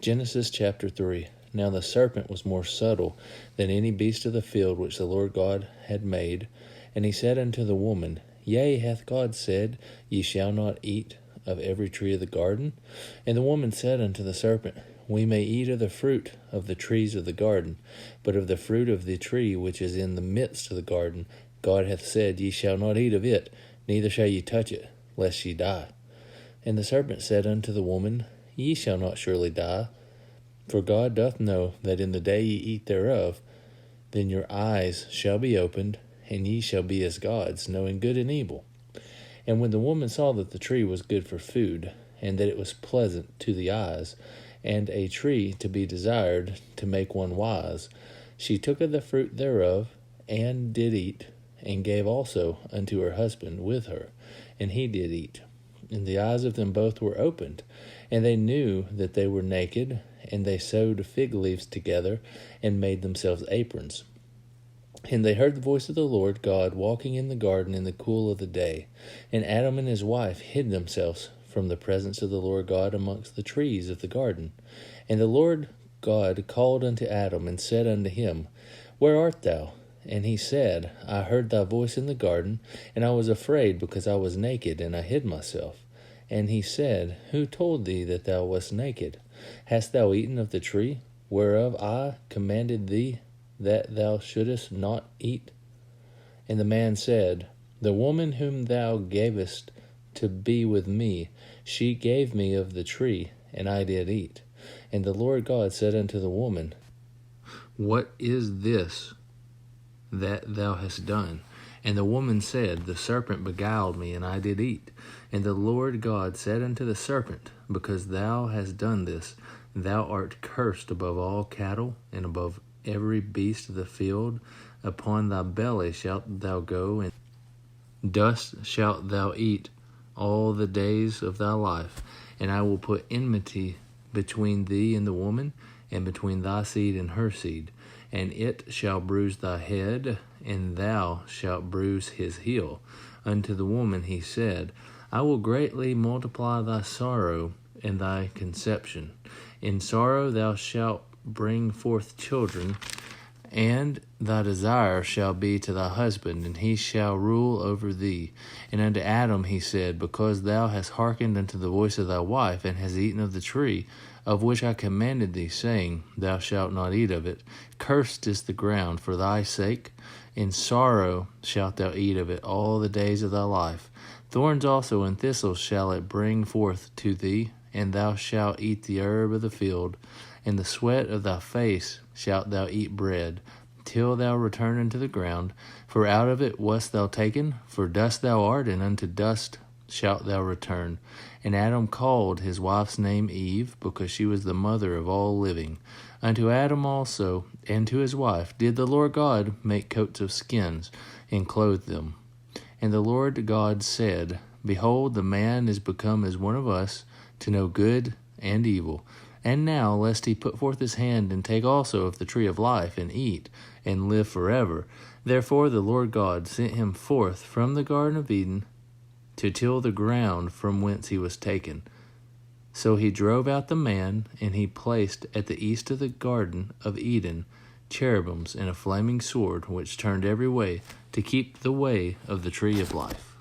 Genesis chapter 3. Now the serpent was more subtle than any beast of the field which the Lord God had made. And he said unto the woman, Yea, hath God said, Ye shall not eat of every tree of the garden? And the woman said unto the serpent, We may eat of the fruit of the trees of the garden, but of the fruit of the tree which is in the midst of the garden, God hath said, Ye shall not eat of it, neither shall ye touch it, lest ye die. And the serpent said unto the woman, Ye shall not surely die, for God doth know that in the day ye eat thereof, then your eyes shall be opened, and ye shall be as gods, knowing good and evil. And when the woman saw that the tree was good for food, and that it was pleasant to the eyes, and a tree to be desired to make one wise, she took of the fruit thereof, and did eat, and gave also unto her husband with her, and he did eat. And the eyes of them both were opened, and they knew that they were naked, and they sewed fig leaves together, and made themselves aprons. And they heard the voice of the Lord God walking in the garden in the cool of the day. And Adam and his wife hid themselves from the presence of the Lord God amongst the trees of the garden. And the Lord God called unto Adam, and said unto him, Where art thou? And he said, I heard thy voice in the garden, and I was afraid, because I was naked, and I hid myself. And he said, Who told thee that thou wast naked? Hast thou eaten of the tree, whereof I commanded thee that thou shouldest not eat? And the man said, The woman whom thou gavest to be with me, she gave me of the tree, and I did eat. And the Lord God said unto the woman, What is this that thou hast done? And the woman said, The serpent beguiled me, and I did eat. And the Lord God said unto the serpent, Because thou hast done this, thou art cursed above all cattle, and above every beast of the field. Upon thy belly shalt thou go, and dust shalt thou eat all the days of thy life. And I will put enmity between thee and the woman, and between thy seed and her seed. And it shall bruise thy head, and thou shalt bruise his heel. Unto the woman he said, I will greatly multiply thy sorrow and thy conception. In sorrow thou shalt bring forth children, and thy desire shall be to thy husband, and he shall rule over thee. And unto Adam he said, Because thou hast hearkened unto the voice of thy wife, and hast eaten of the tree, of which I commanded thee, saying, Thou shalt not eat of it, cursed is the ground for thy sake. In sorrow shalt thou eat of it all the days of thy life. Thorns also and thistles shall it bring forth to thee, and thou shalt eat the herb of the field. In the sweat of thy face shalt thou eat bread, till thou return unto the ground. For out of it wast thou taken, for dust thou art, and unto dust shalt thou return. And Adam called his wife's name Eve, because she was the mother of all living. Unto Adam also, and to his wife, did the Lord God make coats of skins, and clothe them. And the Lord God said, Behold, the man is become as one of us, to know good and evil. And now, lest he put forth his hand, and take also of the tree of life, and eat, and live forever. Therefore the Lord God sent him forth from the Garden of Eden, to till the ground from whence he was taken. So he drove out the man, and he placed at the east of the Garden of Eden cherubims and a flaming sword, which turned every way, to keep the way of the tree of life.